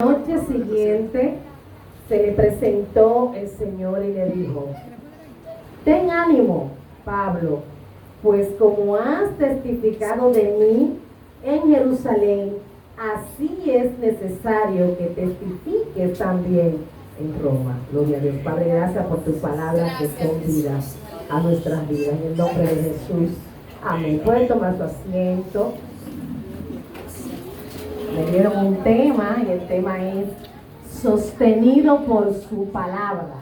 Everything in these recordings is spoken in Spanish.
Noche siguiente se le presentó el Señor y le dijo: ten ánimo, Pablo, pues como has testificado de mí en Jerusalén, así es necesario que testifiques también en Roma. Gloria a Dios. Padre, gracias por tus palabras que son vidas a nuestras vidas. En el nombre de Jesús. Amén. Pueden tomar su asiento. Me dieron un tema y el tema es sostenido por su palabra.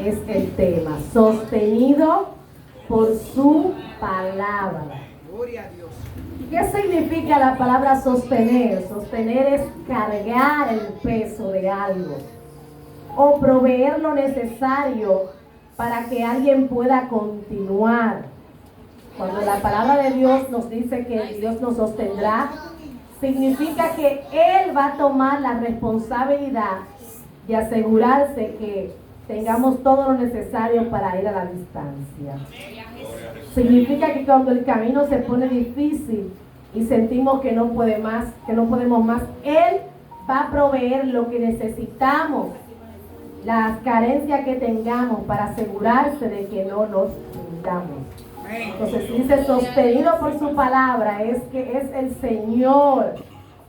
Es el tema, sostenido por su palabra. ¿Qué significa la palabra sostener? Sostener es cargar el peso de algo o proveer lo necesario para que alguien pueda continuar. Cuando la palabra de Dios nos dice que Dios nos sostendrá, significa que Él va a tomar la responsabilidad de asegurarse que tengamos todo lo necesario para ir a la distancia. Significa que cuando el camino se pone difícil y sentimos que no puede más, que no podemos más, Él va a proveer lo que necesitamos, las carencias que tengamos para asegurarse de que no nos hundamos. Entonces dice sostenido por su palabra, es que es el Señor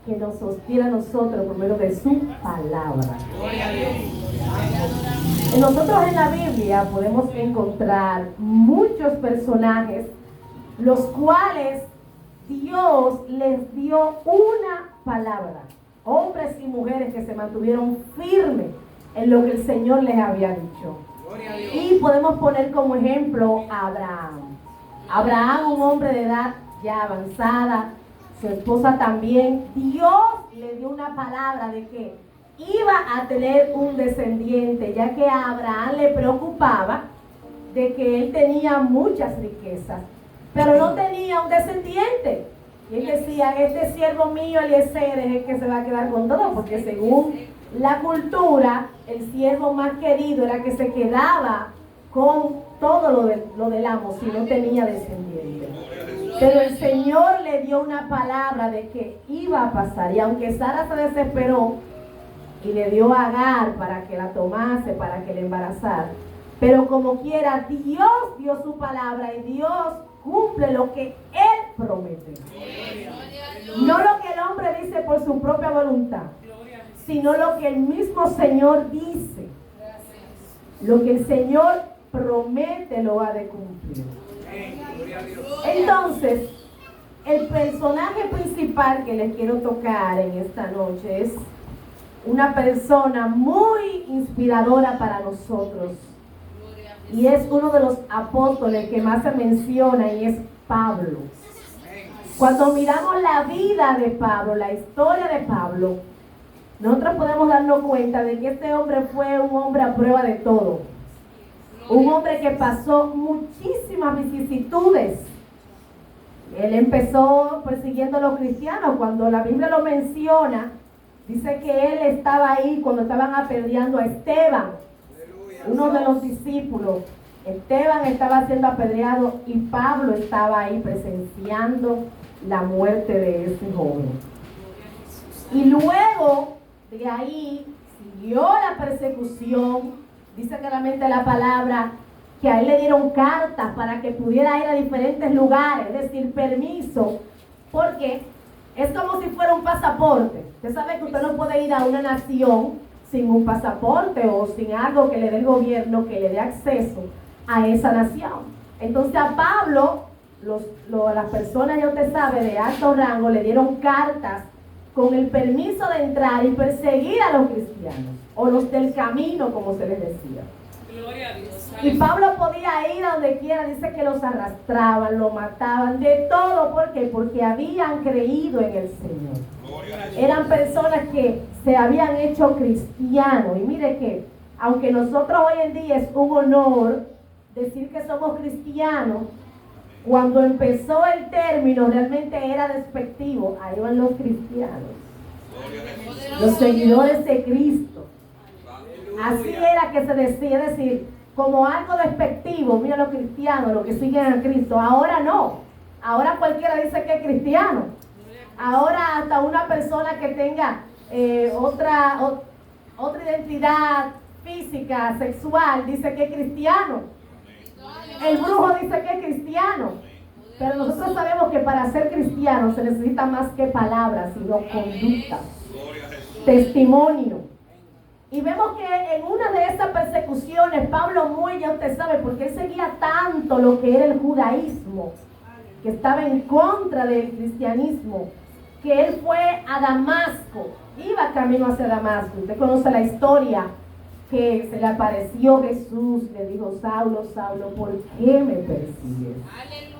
que nos sostiene a nosotros por medio de su palabra. Y nosotros en la Biblia podemos encontrar muchos personajes los cuales Dios les dio una palabra, hombres y mujeres que se mantuvieron firmes en lo que el Señor les había dicho. Y podemos poner como ejemplo a Abraham. Abraham, un hombre de edad ya avanzada, su esposa también. Dios le dio una palabra de que iba a tener un descendiente, ya que a Abraham le preocupaba de que él tenía muchas riquezas, pero no tenía un descendiente. Y él decía: este siervo mío Eliezer es el que se va a quedar con todo, porque según la cultura, el siervo más querido era que se quedaba con todo lo del amo si no tenía descendiente. Pero el Señor le dio una palabra de que iba a pasar, y aunque Sara se desesperó y le dio a Agar para que la tomase, para que la embarazara, pero como quiera Dios dio su palabra y Dios cumple lo que Él promete. No lo que el hombre dice por su propia voluntad, sino lo que el mismo Señor dice. Lo que el Señor promete lo ha de cumplir. Entonces, el personaje principal que les quiero tocar en esta noche es una persona muy inspiradora para nosotros, y es uno de los apóstoles que más se menciona, y es Pablo. Cuando miramos la vida de Pablo, la historia de Pablo, nosotros podemos darnos cuenta de que este hombre fue un hombre a prueba de todo. Un hombre que pasó muchísimas vicisitudes. Él empezó persiguiendo a los cristianos. Cuando la Biblia lo menciona, dice que él estaba ahí cuando estaban apedreando a Esteban, uno de los discípulos. Esteban estaba siendo apedreado y Pablo estaba ahí presenciando la muerte de ese joven. Y luego de ahí siguió la persecución. Dice claramente la palabra que a él le dieron cartas para que pudiera ir a diferentes lugares, es decir, permiso, porque es como si fuera un pasaporte. Usted sabe que usted no puede ir a una nación sin un pasaporte o sin algo que le dé el gobierno que le dé acceso a esa nación. Entonces a Pablo, las personas, ya usted sabe, de alto rango, le dieron cartas con el permiso de entrar y perseguir a los cristianos, o los del camino, como se les decía. Gloria a Dios. Y Pablo podía ir a donde quiera. Dice que los arrastraban, lo mataban, de todo. ¿Por qué? Porque habían creído en el Señor. Eran personas que se habían hecho cristianos. Y mire que, aunque nosotros hoy en día es un honor decir que somos cristianos, cuando empezó el término realmente era despectivo. Ahí van los cristianos, los seguidores de Cristo. Así era que se decía, es decir, como algo despectivo. Mira los cristianos, los que siguen a Cristo. Ahora no, ahora cualquiera dice que es cristiano. Ahora hasta una persona que tenga otra identidad física, sexual, dice que es cristiano. El brujo dice que es cristiano. Pero nosotros sabemos que para ser cristiano se necesita más que palabras, sino conducta, testimonio. Y vemos que en una de esas persecuciones, Pablo muy, ya usted sabe, porque él seguía tanto lo que era el judaísmo, que estaba en contra del cristianismo, que él fue a Damasco, iba camino hacia Damasco. Usted conoce la historia, que se le apareció Jesús, le dijo: Saulo, Saulo, ¿por qué me persigues? Aleluya.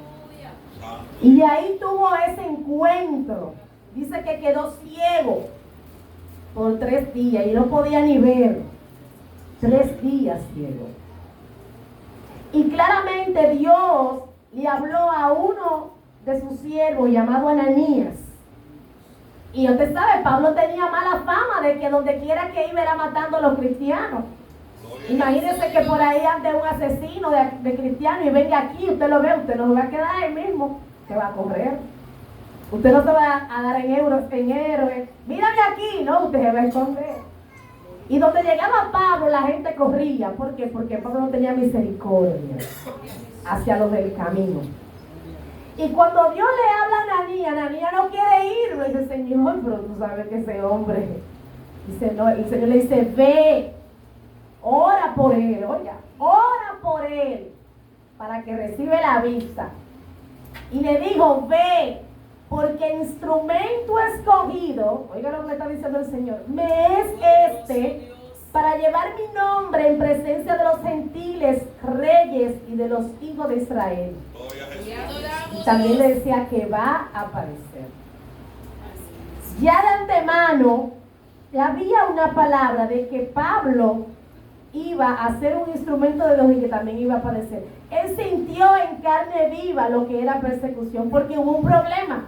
Y ahí tuvo ese encuentro. Dice que quedó ciego por 3 días y no podía ni ver. 3 días ciego. Y claramente Dios le habló a uno de sus siervos llamado Ananías. Y usted sabe, Pablo tenía mala fama de que donde quiera que iba era matando a los cristianos. Imagínense que por ahí ande un asesino de cristianos y venga aquí, usted lo ve, usted no se va a quedar ahí mismo, se va a correr. Usted no se va a dar en héroe. Mírame aquí, no, usted se va a esconder. Y donde llegaba Pablo, la gente corría. ¿Por qué? Porque Pablo no tenía misericordia hacia los del camino. Y cuando Dios le habla a Ananías no quiere ir. Le dice: Señor, pero tú sabes que ese hombre. Dice, no, el Señor le dice: ve, ora por él, oiga, ora por él, para que reciba la vista. Y le dijo: ve, porque instrumento escogido, oiga lo que le está diciendo el Señor, me es este, para llevar mi nombre en presencia de los gentiles, reyes y de los hijos de Israel. Y también le decía que va a aparecer. Ya de antemano había una palabra de que Pablo iba a ser un instrumento de Dios y que también iba a aparecer. Él sintió en carne viva lo que era persecución, porque hubo un problema.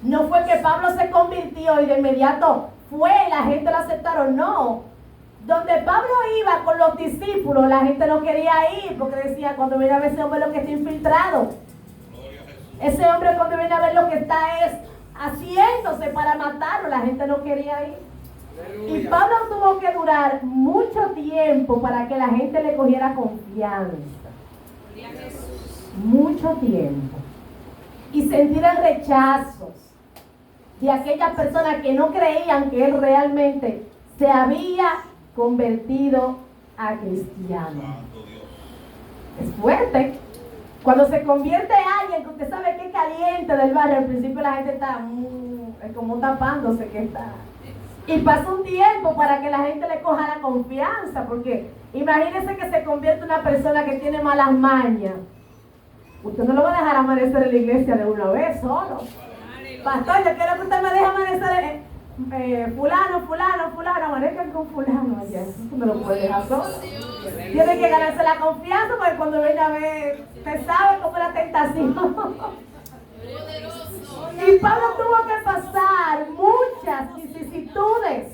No fue que Pablo se convirtió y de inmediato fue, la gente lo aceptaron, no. Donde Pablo iba con los discípulos, la gente no quería ir, porque decía: cuando viene a ver ese hombre lo que está infiltrado, ese hombre cuando viene a ver lo que está es haciéndose para matarlo, la gente no quería ir. Y Pablo tuvo que durar mucho tiempo para que la gente le cogiera confianza. Mucho tiempo. Y sentir el rechazo de aquellas personas que no creían que él realmente se había convertido a cristiano. Es fuerte. Cuando se convierte alguien que usted sabe que es caliente del barrio, al principio la gente está como tapándose que está. Y pasa un tiempo para que la gente le coja la confianza, porque imagínese que se convierte en una persona que tiene malas mañas. Usted no lo va a dejar amanecer en la iglesia de una vez solo. Pastor, yo quiero que usted me deje amanecer fulano, amanezcan con fulano allá. Usted no lo puede dejar solo. Tiene que ganarse la confianza, porque cuando viene a ver, usted sabe cómo es la tentación. Y Pablo tuvo que pasar muchas vicisitudes,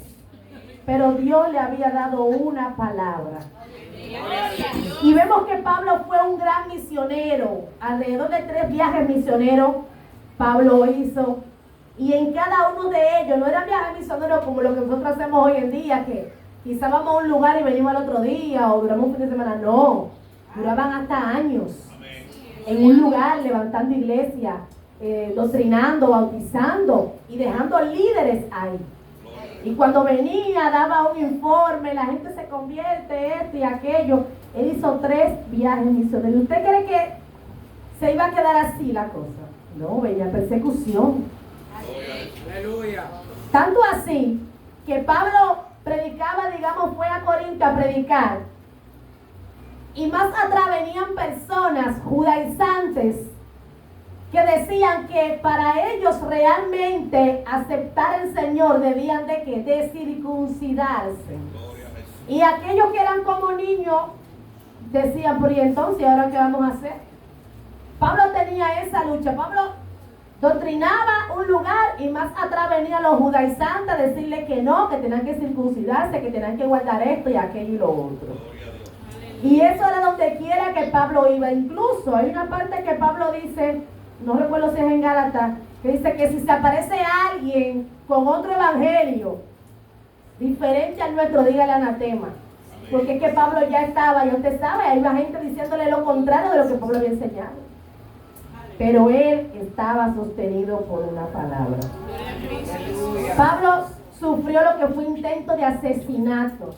pero Dios le había dado una palabra. Y vemos que Pablo fue un gran misionero. Alrededor de 3 viajes misioneros Pablo hizo. Y en cada uno de ellos, no eran viajes misioneros como lo que nosotros hacemos hoy en día, que quizá vamos a un lugar y venimos al otro día, o duramos un fin de semana. No, duraban hasta años en un lugar, levantando iglesia, doctrinando, bautizando y dejando líderes ahí. Y cuando venía, daba un informe, la gente se convierte, esto y aquello. Él hizo 3 viajes misioneros. ¿Usted cree que se iba a quedar así la cosa? No, venía persecución. Aleluya. Tanto así que Pablo predicaba, digamos, fue a Corinto a predicar. Y más atrás venían personas judaizantes que decían que para ellos realmente aceptar el Señor debían de ¿qué? De circuncidarse. Y aquellos que eran como niños decían: pero ¿y entonces ahora qué vamos a hacer? Pablo tenía esa lucha. Pablo doctrinaba un lugar y más atrás venían los judaizantes a decirle que no, que tenían que circuncidarse, que tenían que guardar esto y aquello y lo otro. Y eso era donde quiera que Pablo iba. Incluso hay una parte que Pablo dice, no recuerdo si es en Gálatas, que dice que si se aparece alguien con otro evangelio diferente al nuestro, dígale anatema. Porque es que Pablo ya estaba, y usted sabe, hay una gente diciéndole lo contrario de lo que Pablo había enseñado. Pero él estaba sostenido por una palabra. Pablo sufrió lo que fue intento de asesinato.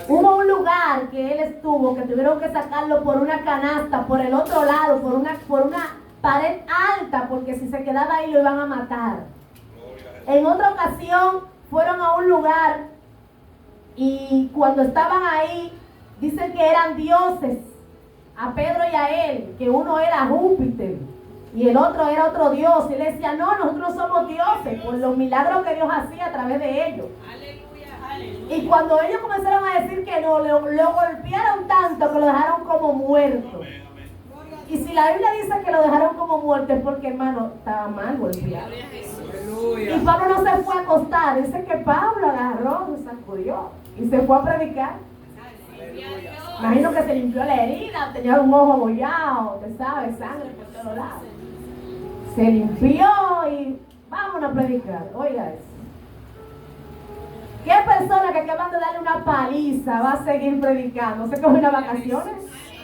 Hubo un lugar que él estuvo, que tuvieron que sacarlo por una canasta, por el otro lado, por una pared alta, porque si se quedaba ahí lo iban a matar. En otra ocasión fueron a un lugar y cuando estaban ahí, dicen que eran dioses, a Pedro y a él, que uno era Júpiter y el otro era otro dios. Y él decía, no, nosotros somos dioses, por los milagros que Dios hacía a través de ellos. Y cuando ellos comenzaron a decir que no, lo golpearon tanto que lo dejaron como muerto. Y si la Biblia dice que lo dejaron como muerto es porque, hermano, estaba mal golpeado. Y Pablo no se fue a acostar. Dice que Pablo agarró, se sacudió y se fue a predicar. Imagino que se limpió la herida, tenía un ojo abollado, usted sabe, sangre por todos lados. Se limpió y vámonos a predicar. Oiga eso. ¿Qué persona que acaban de darle una paliza va a seguir predicando? ¿Se coge unas vacaciones?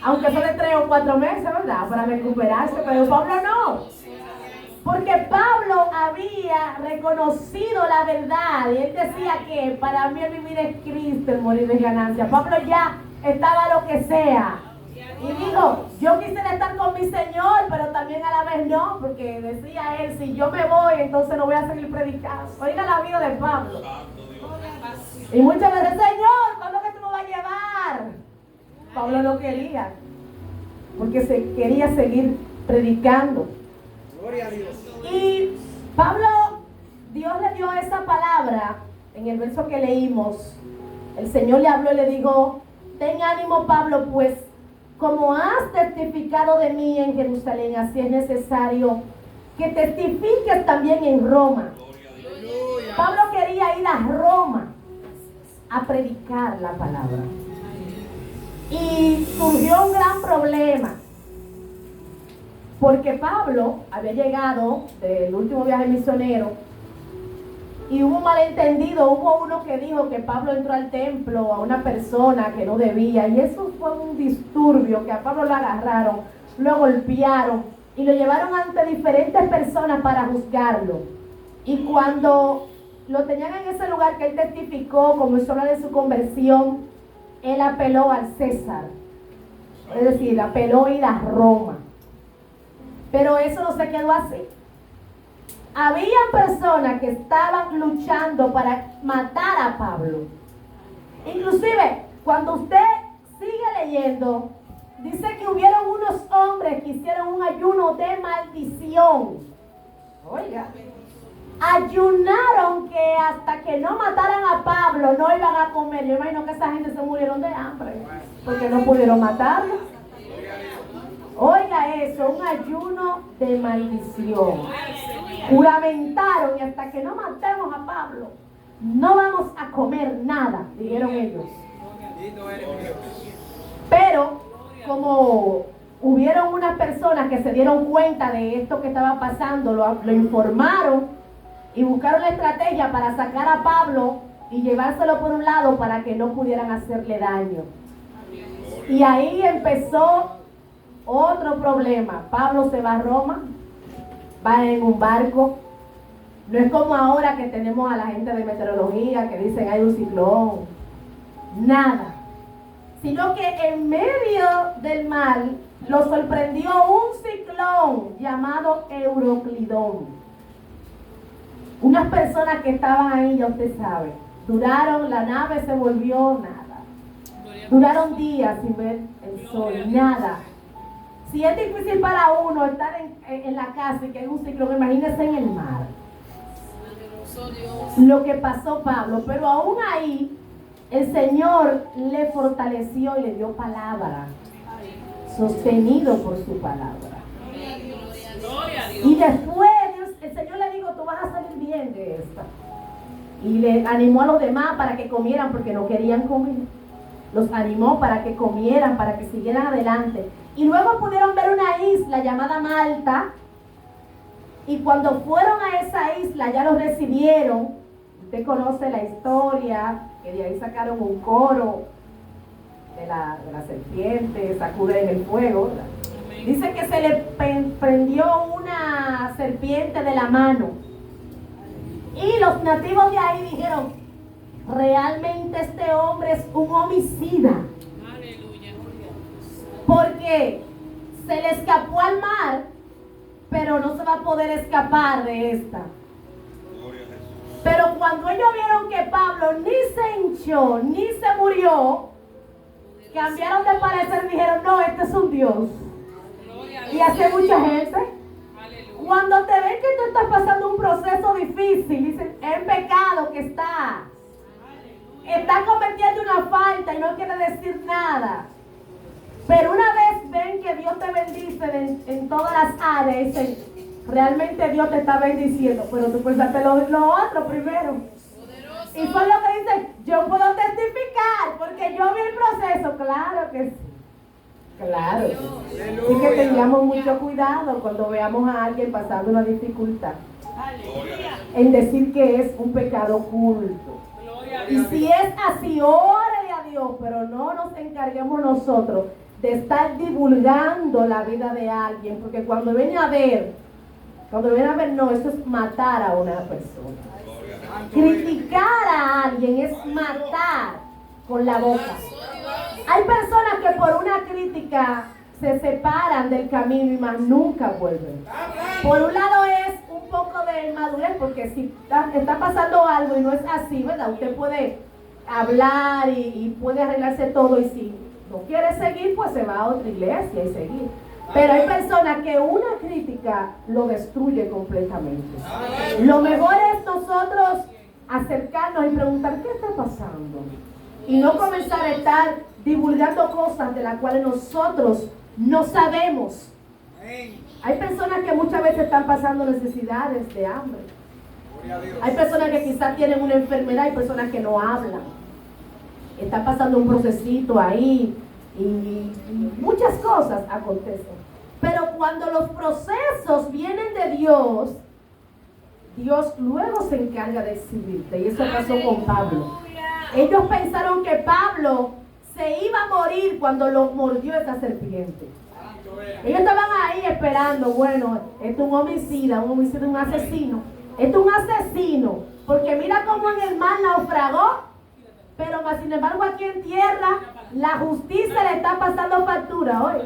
Aunque son de 3 o 4 meses, ¿verdad? Para recuperarse, pero Pablo no. Porque Pablo había reconocido la verdad y él decía que para mí el vivir es Cristo, el morir es ganancia. Pablo ya estaba lo que sea. Y dijo, yo quisiera estar con mi Señor, pero también a la vez no, porque decía él, si yo me voy, entonces no voy a seguir predicando. Oiga la vida de Pablo. Y muchas veces, Señor, ¿cuándo que tú me vas a llevar? Pablo no quería, porque se quería seguir predicando. Gloria a Dios. Y Pablo, Dios le dio esa palabra en el verso que leímos. El Señor le habló y le dijo, ten ánimo, Pablo, pues como has testificado de mí en Jerusalén, así es necesario que testifiques también en Roma. Pablo quería ir a Roma a predicar la palabra. Y surgió un gran problema, porque Pablo había llegado del último viaje misionero y hubo un malentendido. Hubo uno que dijo que Pablo entró al templo a una persona que no debía, y eso fue un disturbio, que a Pablo lo agarraron, lo golpearon y lo llevaron ante diferentes personas para juzgarlo. Y cuando lo tenían en ese lugar que él testificó, comenzó a hablar de su conversión, él apeló al César, es decir, apeló ir a Roma. Pero eso no se quedó así. Había personas que estaban luchando para matar a Pablo. Inclusive, cuando usted sigue leyendo, dice que hubieron unos hombres que hicieron un ayuno de maldición. Oiga, ayunaron que hasta que no mataran a Pablo no iban a comer. Yo imagino que esa gente se murieron de hambre porque no pudieron matarlo. Oiga eso, un ayuno de maldición. Juramentaron, y hasta que no matemos a Pablo no vamos a comer nada, dijeron ellos. Pero como hubieron unas personas que se dieron cuenta de esto que estaba pasando, lo informaron y buscaron la estrategia para sacar a Pablo y llevárselo por un lado para que no pudieran hacerle daño. Y ahí empezó otro problema. Pablo se va a Roma, va en un barco. No es como ahora que tenemos a la gente de meteorología que dicen hay un ciclón. Nada. Sino que en medio del mar lo sorprendió un ciclón llamado Euroclidón. Unas personas que estaban ahí, ya usted sabe, duraron, la nave se volvió nada. Duraron días sin ver el sol, nada. Si es difícil para uno estar en la casa y que hay un ciclón, imagínese en el mar. Lo que pasó Pablo, pero aún ahí el Señor le fortaleció y le dio palabra, sostenido por su palabra. Y después el Señor le dijo, tú vas a salir bien de esta. Y le animó a los demás para que comieran porque no querían comer. Los animó para que comieran, para que siguieran adelante. Y luego pudieron ver una isla llamada Malta. Y cuando fueron a esa isla ya los recibieron. Usted conoce la historia, que de ahí sacaron un coro de la serpiente, sacuden en el fuego, ¿verdad? Dice que se le prendió una serpiente de la mano. Y los nativos de ahí dijeron, realmente este hombre es un homicida. Porque se le escapó al mar, pero no se va a poder escapar de esta. Pero cuando ellos vieron que Pablo ni se hinchó, ni se murió, cambiaron de parecer y dijeron, no, este es un Dios. Y hace mucha gente, cuando te ven que tú estás pasando un proceso difícil, dicen, es pecado que está cometiendo una falta y no quiere decir nada. Pero una vez ven que Dios te bendice en todas las áreas, dicen, realmente Dios te está bendiciendo, pero tú pensaste lo otro primero. Y son los que dicen, yo puedo testificar porque yo vi el proceso. Claro que sí. Claro. Así que tengamos mucho cuidado cuando veamos a alguien pasando una dificultad en decir que es un pecado oculto. Y si es así, órale a Dios, pero no nos encarguemos nosotros de estar divulgando la vida de alguien, porque cuando viene a ver, no, eso es matar a una persona. Criticar a alguien es matar con la boca. Hay personas que por una crítica se separan del camino y más nunca vuelven. Por un lado es un poco de madurez, porque si está pasando algo y no es así, ¿verdad? Usted puede hablar y puede arreglarse todo, y si no quiere seguir, pues se va a otra iglesia y seguir. Pero hay personas que una crítica lo destruye completamente. Lo mejor es nosotros acercarnos y preguntar, ¿qué está pasando? Y no comenzar a estar divulgando cosas de las cuales nosotros no sabemos. Hay personas que muchas veces están pasando necesidades de hambre. Hay personas que quizás tienen una enfermedad, hay personas que no hablan. Están pasando un procesito ahí y muchas cosas acontecen. Pero cuando los procesos vienen de Dios, Dios luego se encarga de exhibirte. Y eso pasó con Pablo. Ellos pensaron que Pablo se iba a morir cuando lo mordió esta serpiente. Ellos estaban ahí esperando, bueno, esto es un homicida, un asesino. Esto es un asesino, porque mira cómo en el mar naufragó, pero más sin embargo aquí en tierra la justicia le está pasando factura hoy.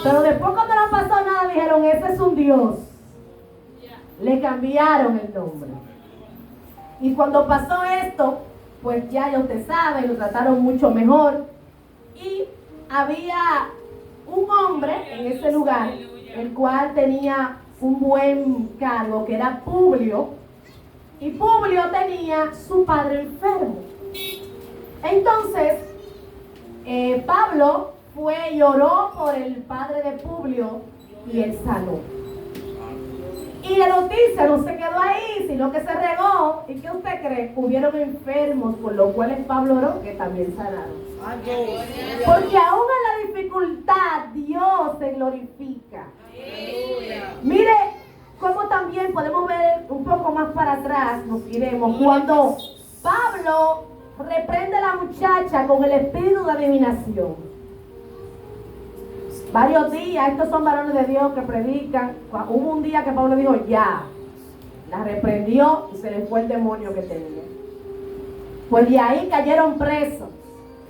Pero después cuando no pasó nada dijeron, ese es un Dios. Le cambiaron el nombre. Y cuando pasó esto, pues ya usted sabe, lo trataron mucho mejor. Y había un hombre en ese lugar, el cual tenía un buen cargo, que era Publio. Y Publio tenía su padre enfermo. Entonces, Pablo fue y oró por el padre de Publio y él sanó. Y la noticia no se quedó ahí, sino que se regó. ¿Y qué usted cree? Hubieron enfermos, por lo cual Pablo oró, que también sanaron. Porque aún en la dificultad, Dios se glorifica. Mire cómo también podemos ver un poco más para atrás, nos iremos, cuando Pablo reprende a la muchacha con el espíritu de adivinación. Varios días, estos son varones de Dios que predican. Hubo un día que Pablo dijo, ya, la reprendió y se le fue el demonio que tenía. Pues de ahí cayeron presos.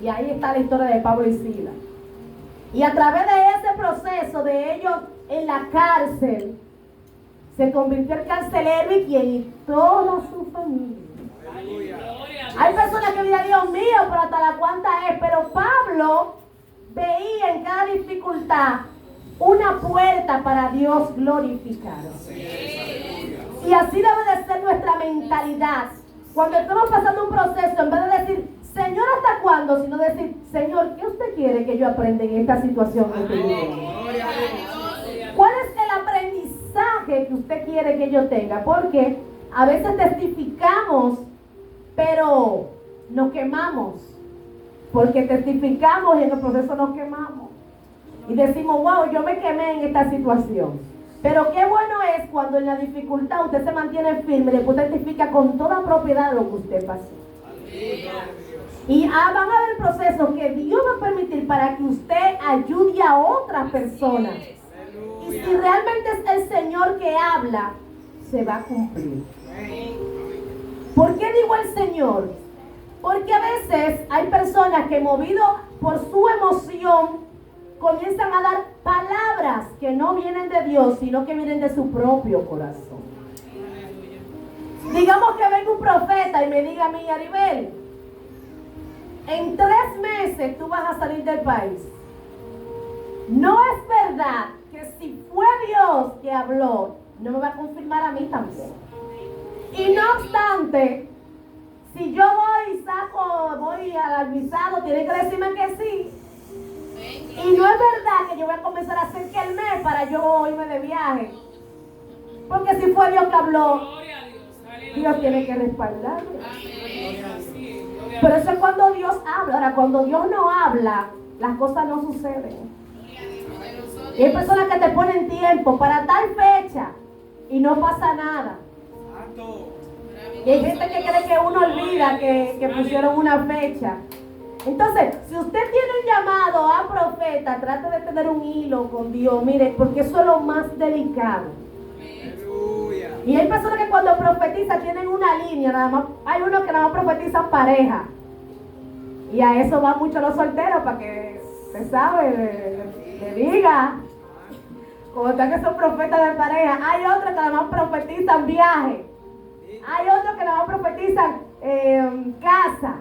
Y ahí está la historia de Pablo y Silas. Y a través de ese proceso de ellos en la cárcel, se convirtió el carcelero y quien, y toda su familia. Hay personas que dirán, Dios mío, pero hasta la cuanta es. Pero Pablo veía en cada dificultad una puerta para Dios glorificarse. Y así debe de ser nuestra mentalidad. Cuando estamos pasando un proceso, en vez de decir, Señor, ¿hasta cuándo? Sino decir, Señor, ¿qué usted quiere que yo aprenda en esta situación que estoy viviendo? ¿Cuál es el aprendizaje que usted quiere que yo tenga? Porque a veces testificamos, pero nos quemamos. Porque testificamos y en el proceso nos quemamos. Y decimos, wow, yo me quemé en esta situación. Pero qué bueno es cuando en la dificultad usted se mantiene firme y después testifica con toda propiedad lo que usted pasó. Y van a haber procesos que Dios va a permitir para que usted ayude a otras personas. Y si realmente es el Señor que habla, se va a cumplir. ¿Por qué digo el Señor? Porque a veces hay personas que movidos por su emoción comienzan a dar palabras que no vienen de Dios, sino que vienen de su propio corazón. Digamos que venga un profeta y me diga a mí, Aribel, en 3 meses tú vas a salir del país. No es verdad que si fue Dios que habló, no me va a confirmar a mí también. Y no obstante, si yo voy al almizado, tiene que decirme que sí. Y no es verdad que yo voy a comenzar a hacer que el mes para yo irme de viaje. Porque si fue Dios que habló, Dios tiene que respaldarme. Pero eso es cuando Dios habla. Ahora, cuando Dios no habla, las cosas no suceden. Y hay personas que te ponen tiempo para tal fecha y no pasa nada. Y hay gente que cree que uno olvida que pusieron una fecha. Entonces, si usted tiene un llamado a profeta, trate de tener un hilo con Dios, mire, porque eso es lo más delicado. Y hay personas que cuando profetizan tienen una línea, nada más. Hay unos que nada más profetizan pareja. Y a eso van mucho los solteros para que, usted sabe, le diga. Como están que son profetas de pareja. Hay otros que nada más profetizan viaje. Hay otros que nada más profetizan casa,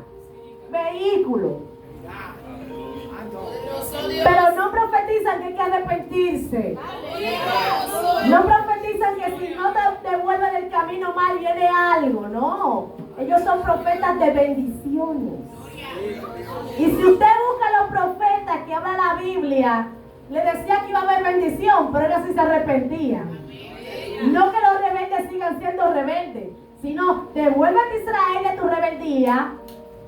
vehículo. Pero no profetizan que hay que arrepentirse. No profetizan que si no te devuelven el camino mal viene algo. No. Ellos son profetas de bendiciones. Y si usted busca a los profetas que habla la Biblia, le decía que iba a haber bendición, pero ellos sí se arrepentían. No que los rebeldes sigan siendo rebeldes, sino devuélvete a Israel de tu rebeldía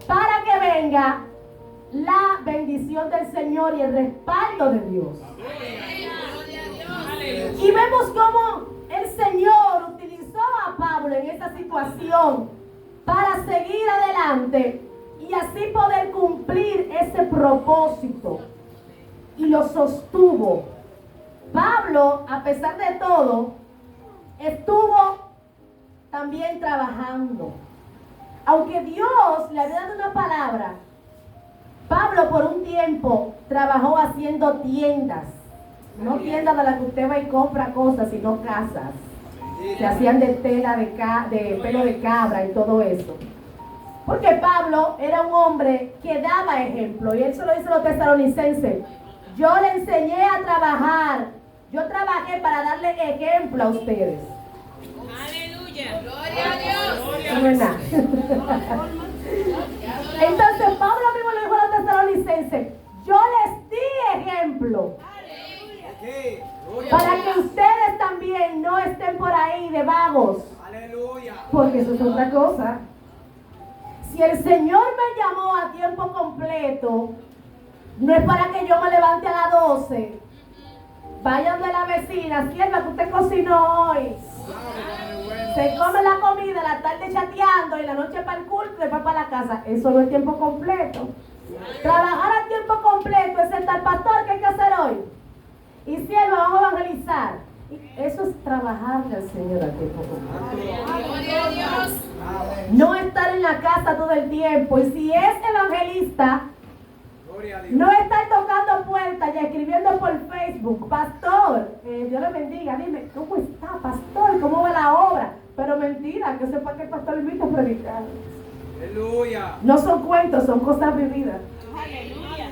para que venga la bendición del Señor y el respaldo de Dios. Y vemos cómo el Señor utilizó a Pablo en esta situación para seguir adelante y así poder cumplir ese propósito. Y lo sostuvo. Pablo, a pesar de todo, estuvo también trabajando. Aunque Dios le había dado una palabra, Pablo por un tiempo trabajó haciendo tiendas. No tiendas de las que usted va y compra cosas, sino casas. Se hacían de tela, de pelo de cabra y todo eso. Porque Pablo era un hombre que daba ejemplo. Y él se lo dice a los tesalonicenses. Yo le enseñé a trabajar. Yo trabajé para darle ejemplo a ustedes. Aleluya. Gloria a Dios. No es nada. Entonces Pablo mismo le dijo a los tesalonicenses, yo les di ejemplo. Para que ustedes también no estén por ahí de vagos. Porque eso es otra cosa. Si el Señor me llamó a tiempo completo, no es para que yo me levante a las 12. Vayan de la vecina, sierva que usted cocinó hoy. Se come la comida, la tarde chateando y la noche para el culto y después para la casa. Eso no es tiempo completo. Trabajar a tiempo completo es el tal pastor que hay que hacer hoy. Y sierva, vamos a evangelizar. Eso es trabajarle al Señor a tiempo completo. No estar en la casa todo el tiempo. Y si es evangelista, no estar tocando puertas y escribiendo por Facebook, pastor, Dios le bendiga, dime, ¿cómo está, pastor? ¿Cómo va la obra? Pero mentira, que sepa que el pastor invita a predicar. Aleluya. No son cuentos, son cosas vividas. Aleluya.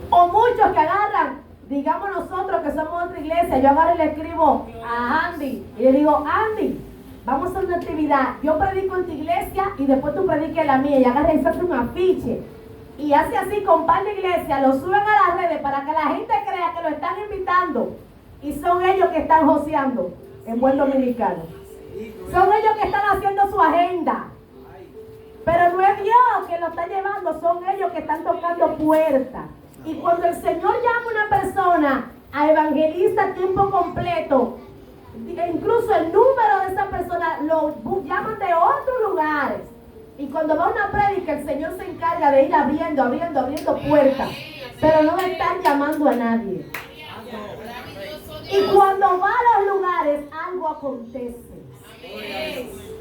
O muchos que agarran, digamos nosotros que somos otra iglesia, yo agarro y le escribo a Andy y le digo, Andy, vamos a hacer una actividad, yo predico en tu iglesia y después tú prediques en la mía, y agarra y se hace un afiche. Y hace así con par de iglesias, lo suben a las redes para que la gente crea que lo están invitando. Y son ellos que están joseando en buen dominicano. Son ellos que están haciendo su agenda. Pero no es Dios que lo está llevando, son ellos que están tocando puertas. Y cuando el Señor llama a una persona a evangelista a tiempo completo. Incluso el número de esa persona lo llaman de otros lugares. Y cuando va una prédica, el Señor se encarga de ir abriendo puertas. Pero no le están llamando a nadie. Y cuando va a los lugares, algo acontece.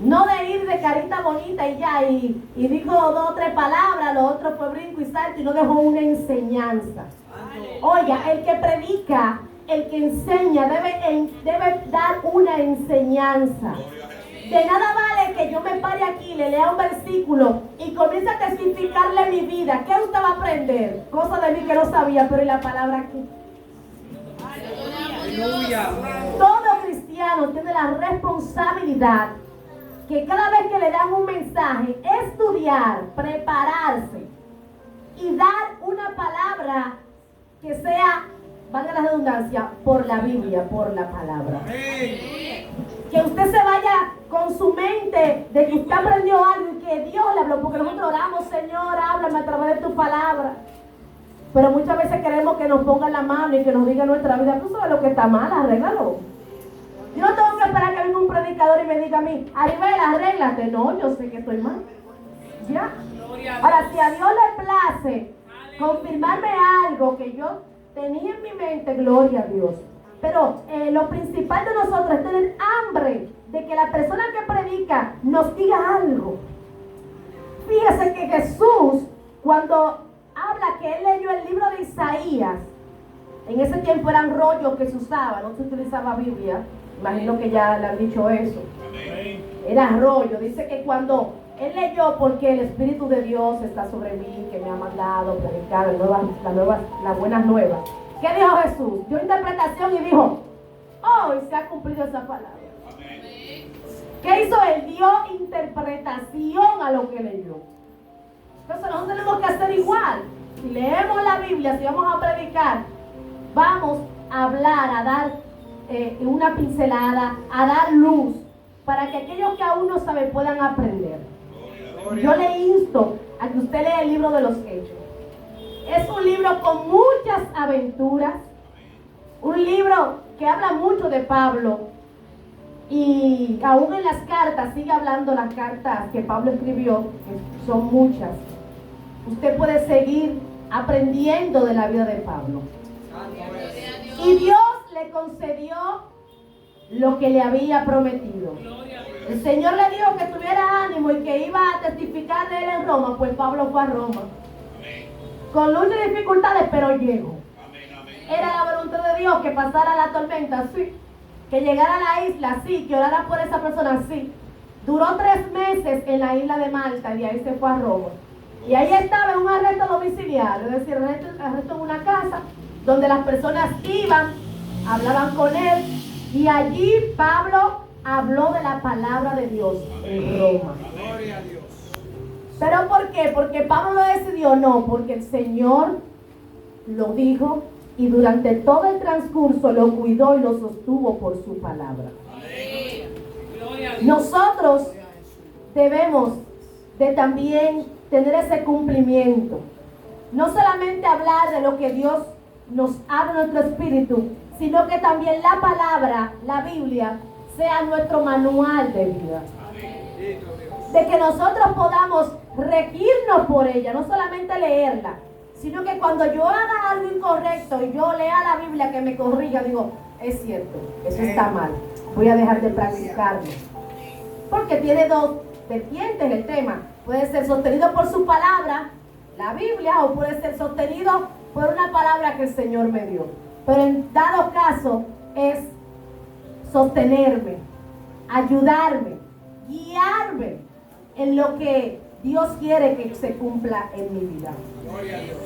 No de ir de carita bonita y ya, y dijo 2 o 3 palabras, lo otro fue brinco y salto y no dejó una enseñanza. Oiga, el que predica, el que enseña, debe dar una enseñanza. De nada vale que yo me pare aquí, le lea un versículo y comience a testificarle mi vida. ¿Qué usted va a aprender? Cosa de mí que no sabía, pero ¿y la palabra aquí? Aleluya. Todo cristiano tiene la responsabilidad que cada vez que le dan un mensaje, estudiar, prepararse y dar una palabra que sea, valga la redundancia, por la Biblia, por la palabra. Que usted se vaya con su mente de que usted aprendió algo y que Dios le habló, porque nosotros oramos, Señor, háblame a través de tu palabra. Pero muchas veces queremos que nos pongan la mano y que nos diga nuestra vida. Tú sabes lo que está mal, arréglalo. Yo no tengo que esperar que venga un predicador y me diga a mí, Aribel, arréglate. No, yo sé que estoy mal. Ya. Ahora, si a Dios le place confirmarme algo que yo tenía en mi mente, gloria a Dios. Pero lo principal de nosotros es tener hambre de que la persona que predica nos diga algo. Fíjese que Jesús, cuando habla que él leyó el libro de Isaías, en ese tiempo eran rollos que se usaban, no se utilizaba Biblia, imagino que ya le han dicho eso. Era rollo, dice que cuando él leyó, porque el Espíritu de Dios está sobre mí, que me ha mandado predicar las buenas nuevas. ¿Qué dijo Jesús? Dio interpretación y dijo, hoy se ha cumplido esa palabra. ¿Qué hizo él? Dio interpretación a lo que leyó. Entonces nosotros tenemos que hacer igual. Si leemos la Biblia, si vamos a predicar, vamos a hablar, a dar una pincelada, a dar luz, para que aquellos que aún no saben puedan aprender. Yo le insto a que usted lea el libro de los Hechos. Es un libro con muchas aventuras, un libro que habla mucho de Pablo, y aún en las cartas, sigue hablando las cartas que Pablo escribió, que son muchas. Usted puede seguir aprendiendo de la vida de Pablo. Y Dios le concedió lo que le había prometido. El Señor le dijo que tuviera ánimo y que iba a testificar de él en Roma, pues Pablo fue a Roma. Con lucha y dificultades, pero llegó. Era la voluntad de Dios que pasara la tormenta, sí. Que llegara a la isla, sí. Que orara por esa persona, sí. Duró 3 meses en la isla de Malta y de ahí se fue a Roma. Y ahí estaba en un arresto domiciliario, es decir, arresto en una casa donde las personas iban, hablaban con él, y allí Pablo habló de la palabra de Dios en Roma. Gloria a Dios. ¿Pero por qué? ¿Porque Pablo lo decidió? No, porque el Señor lo dijo y durante todo el transcurso lo cuidó y lo sostuvo por su palabra. Nosotros debemos de también tener ese cumplimiento. No solamente hablar de lo que Dios nos habla en nuestro espíritu, sino que también la palabra, la Biblia, sea nuestro manual de vida. De que nosotros podamos regirnos por ella, no solamente leerla, sino que cuando yo haga algo incorrecto y yo lea la Biblia que me corrija, digo, es cierto, eso está mal, voy a dejar de practicarlo. Porque tiene 2 vertientes el tema. Puede ser sostenido por su palabra, la Biblia, o puede ser sostenido por una palabra que el Señor me dio. Pero en dado caso es sostenerme, ayudarme, guiarme en lo que Dios quiere que se cumpla en mi vida. Gloria a Dios.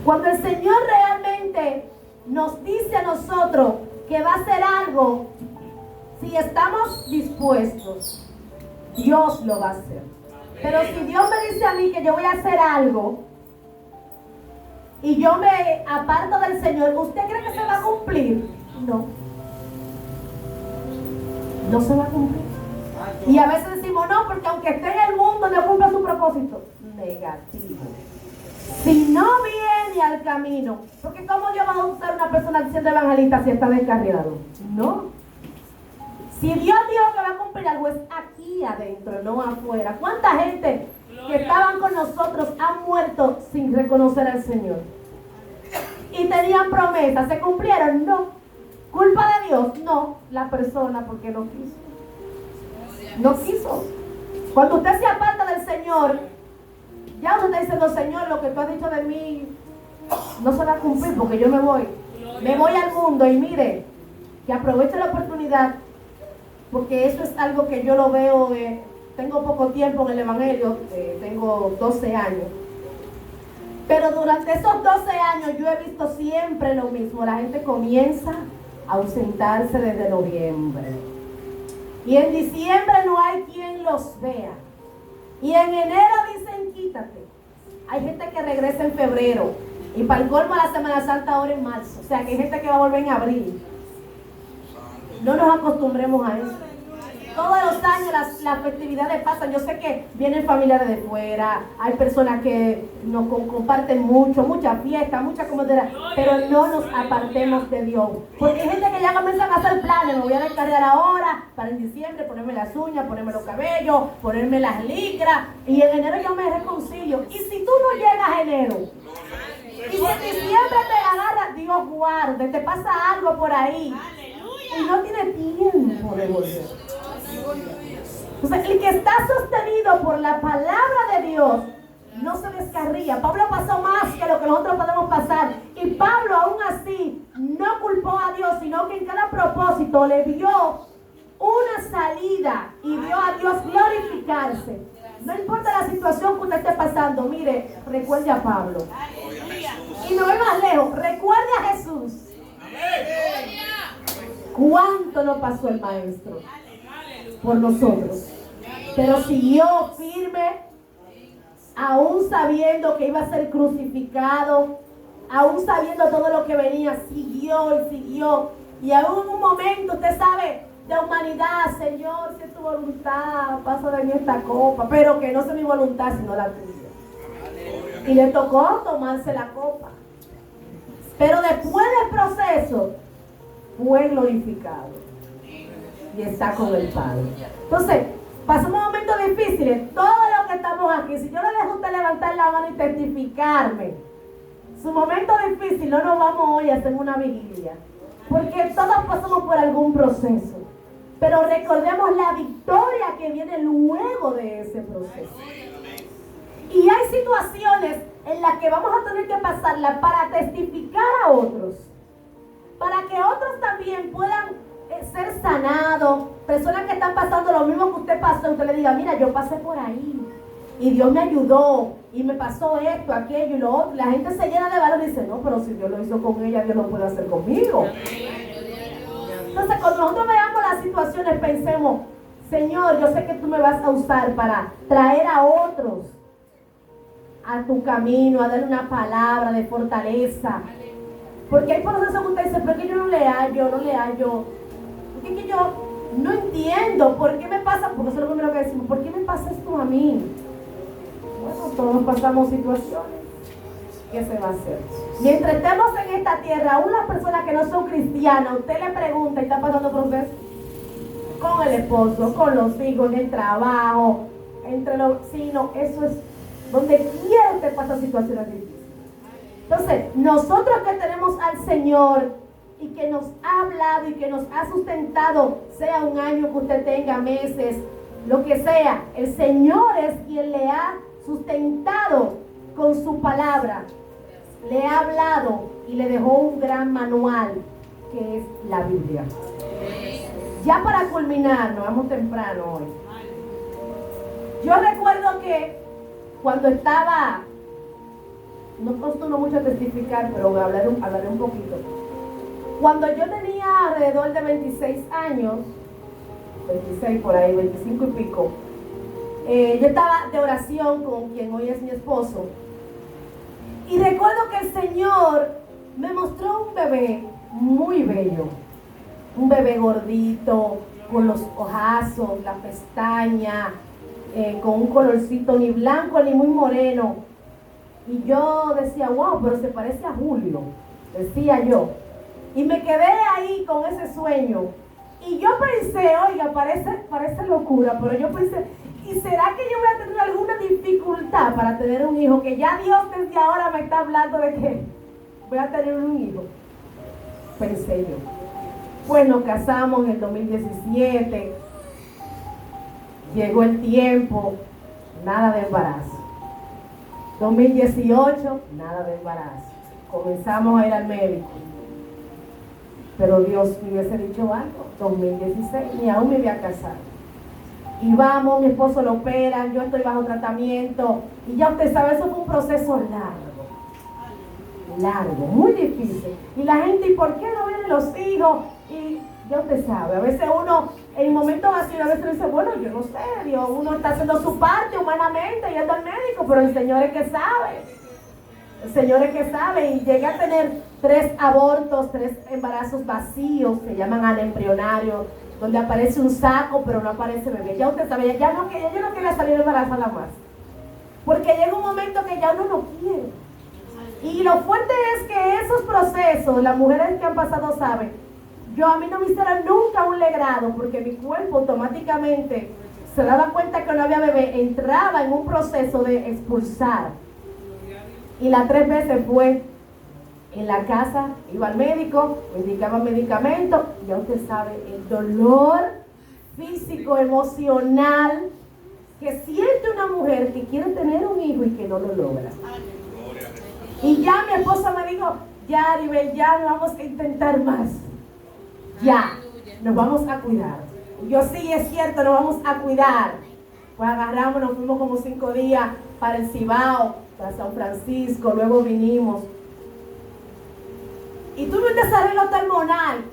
Cuando el Señor realmente nos dice a nosotros que va a hacer algo, si estamos dispuestos, Dios lo va a hacer. Pero si Dios me dice a mí que yo voy a hacer algo y yo me aparto del Señor, ¿usted cree que se va a cumplir? No. No se va a cumplir. Y a veces decimos, no, porque aunque esté en el mundo no cumple su propósito. Negativo. Si no viene daña el camino. Porque ¿cómo Dios va a usar una persona siendo evangelista si está descarriado? No. Si Dios dijo que va a cumplir algo, es aquí adentro, no afuera. ¿Cuánta gente que estaban con nosotros han muerto sin reconocer al Señor? Y tenían promesas, ¿se cumplieron? No. ¿Culpa de Dios? No. La persona, porque no quiso. No quiso. Cuando usted se aparta del Señor, ya usted está diciendo, Señor, lo que tú has dicho de mí no se va a cumplir porque yo me voy. Me voy al mundo y mire, que aproveche la oportunidad, porque eso es algo que yo lo veo, tengo poco tiempo en el Evangelio, tengo 12 años. Pero durante esos 12 años yo he visto siempre lo mismo. La gente comienza a ausentarse desde noviembre. Y en diciembre no hay quien los vea. Y en enero dicen quítate. Hay gente que regresa en febrero. Y para el colmo la Semana Santa ahora en marzo. O sea que hay gente que va a volver en abril. No nos acostumbremos a eso. Todos los años las festividades pasan. Yo sé que vienen familiares de fuera, hay personas que nos comparten mucho, mucha fiesta, mucha comodidad, pero no nos apartemos de Dios. Porque hay gente que ya comienzan a hacer planes. Me voy a descargar ahora para en diciembre ponerme las uñas, ponerme los cabellos, ponerme las licras, y en enero yo me reconcilio. Y si tú no llegas a enero, y si en diciembre te agarra, Dios guarde, te pasa algo por ahí y no tiene tiempo de volver. Entonces, el que está sostenido por la palabra de Dios no se descarría. Pablo pasó más que lo que nosotros podemos pasar. Y Pablo aún así no culpó a Dios, sino que en cada propósito le dio una salida y vio a Dios glorificarse. No importa la situación que usted esté pasando, mire, recuerde a Pablo. Y no ve más lejos, recuerde a Jesús. ¿Cuánto no pasó el Maestro por nosotros? Pero siguió firme, aún sabiendo que iba a ser crucificado, aún sabiendo todo lo que venía, siguió y siguió. Y aún en un momento, usted sabe, de humanidad, Señor, si es tu voluntad, pasa de mí esta copa, pero que no sea mi voluntad sino la tuya. Y le tocó tomarse la copa. Pero después del proceso, fue glorificado y está con el Padre. Entonces, pasamos momentos difíciles. Todos los que estamos aquí, si yo le dejo a usted levantar la mano y testificarme su momento difícil, no nos vamos hoy a hacer una vigilia, porque todos pasamos por algún proceso, pero recordemos la victoria que viene luego de ese proceso. Y hay situaciones en las que vamos a tener que pasarla para testificar a otros, para que otros también puedan ser sanados. Personas que están pasando lo mismo que usted pasó, usted le diga, mira, yo pasé por ahí y Dios me ayudó y me pasó esto, aquello y lo otro. La gente se llena de valor y dice, no, pero si Dios lo hizo con ella, Dios lo puede hacer conmigo. Entonces, cuando nosotros veamos las situaciones, pensemos, Señor, yo sé que tú me vas a usar para traer a otros a tu camino, a darle una palabra de fortaleza. Porque hay procesos que usted dice, pero es que yo no le hallo. Porque es que yo no entiendo por qué me pasa, porque eso es lo primero que decimos, ¿por qué me pasa esto a mí? Bueno, todos pasamos situaciones. ¿Qué se va a hacer? Mientras estemos en esta tierra, aún las personas que no son cristianas, usted le pregunta y está pasando procesos con el esposo, con los hijos, en el trabajo, entre los vecinos, eso es donde quiera usted pasa situaciones difíciles. Entonces, nosotros que tenemos al Señor y que nos ha hablado y que nos ha sustentado, sea un año que usted tenga, meses, lo que sea, el Señor es quien le ha sustentado con su palabra, le ha hablado y le dejó un gran manual que es la Biblia. Ya para culminar, nos vamos temprano hoy. Yo recuerdo que cuando estaba, no costumo mucho testificar, pero hablaré un poquito. Cuando yo tenía alrededor de 26 años, 26 por ahí, 25 y pico, yo estaba de oración con quien hoy es mi esposo. Y recuerdo que el Señor me mostró un bebé muy bello. Un bebé gordito, con los ojazos, la pestaña, con un colorcito ni blanco ni muy moreno. Y yo decía, wow, pero se parece a Julio, decía yo. Y me quedé ahí con ese sueño. Y yo pensé, oiga, parece locura, pero yo pensé, ¿y será que yo voy a tener alguna dificultad para tener un hijo? Que ya Dios desde ahora me está hablando de que voy a tener un hijo. Pensé yo. Pues nos casamos en el 2017. Llegó el tiempo, nada de embarazo. 2018, nada de embarazo. Comenzamos a ir al médico. Pero Dios me hubiese dicho algo. 2016, ni aún me había casado. Y vamos, mi esposo lo opera, yo estoy bajo tratamiento. Y ya usted sabe, eso fue un proceso largo, muy difícil. Y la gente, ¿y por qué no vienen los hijos? Y ya usted sabe, a veces uno, en momentos así, a veces dice, bueno, yo no sé, Dios, uno está haciendo su parte humanamente, yendo al médico, pero el Señor es que sabe. El Señor es que sabe. Y llegué a tener 3 abortos, 3 embarazos vacíos, se llaman anembrionarios, donde aparece un saco, pero no aparece bebé. Ya usted sabe, yo no quería salir embarazada más. Porque llega un momento que ya uno no quiere. Y lo fuerte es que esos procesos, las mujeres que han pasado saben, a mí no me hicieron nunca un legrado, porque mi cuerpo automáticamente se daba cuenta que no había bebé, entraba en un proceso de expulsar. Y las 3 veces fue en la casa, iba al médico, me indicaban medicamentos, ya usted sabe, el dolor físico, emocional, que siente una mujer que quiere tener un hijo y que no lo logra. Y ya mi esposa me dijo, ya Aribel, ya no vamos a intentar más. Ya, nos vamos a cuidar. Y yo, sí, es cierto, nos vamos a cuidar. Pues agarramos, nos fuimos como 5 días para el Cibao, para San Francisco, luego vinimos. Y tuve un desarrollo hormonal.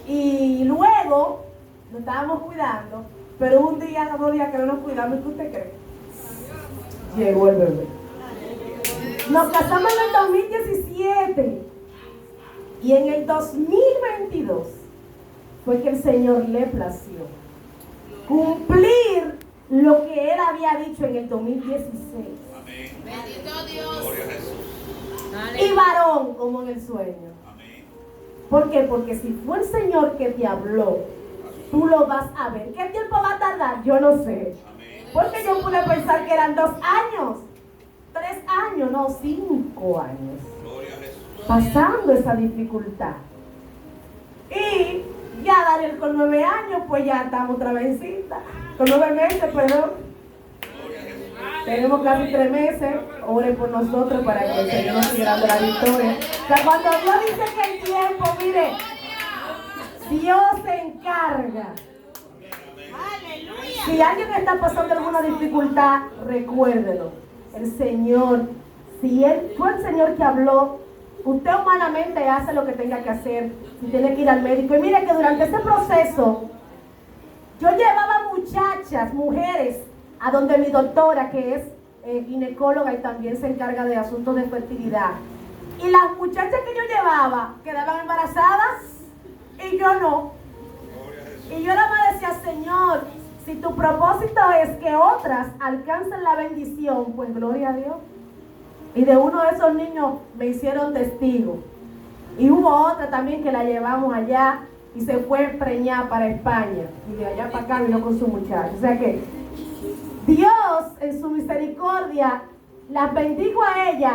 Y luego nos estábamos cuidando, pero un día, 2 días que no nos cuidamos, ¿y qué usted cree? Llegó el bebé. Nos casamos en el 2017 y en el 2022 fue que el Señor le plació cumplir lo que Él había dicho en el 2016. Amén. Bendito Dios. Gloria a Jesús. Y varón como en el sueño. Amén. ¿Por qué? Porque si fue el Señor que te habló, tú lo vas a ver. ¿Qué tiempo va a tardar? Yo no sé. Amén. Porque yo pude pensar que eran 2 años, 3 años, no, 5 años. Gloria a Jesús. Pasando esa dificultad. Y ya Daniel con 9 años, pues ya estamos otra vez en cinta. Con 9 meses, perdón. Gloria a Jesús. Tenemos casi 3 meses. Oren por nosotros para que el Señor nos siga dando la victoria. O sea, cuando Dios dice que el tiempo, mire, Dios se encarga. Si alguien está pasando alguna dificultad, recuérdelo. El Señor, si fue el Señor que habló, usted humanamente hace lo que tenga que hacer. Si tiene que ir al médico. Y mire que durante ese proceso, yo llevaba muchachas, mujeres, a donde mi doctora, que es ginecóloga y también se encarga de asuntos de fertilidad. Y las muchachas que yo llevaba quedaban embarazadas y yo no. Y yo nada más decía, Señor, si tu propósito es que otras alcancen la bendición, pues gloria a Dios. Y de uno de esos niños me hicieron testigo. Y hubo otra también que la llevamos allá y se fue preñada para España. Y de allá para acá vino con su muchacho. O sea que Dios en su misericordia las bendijo a ella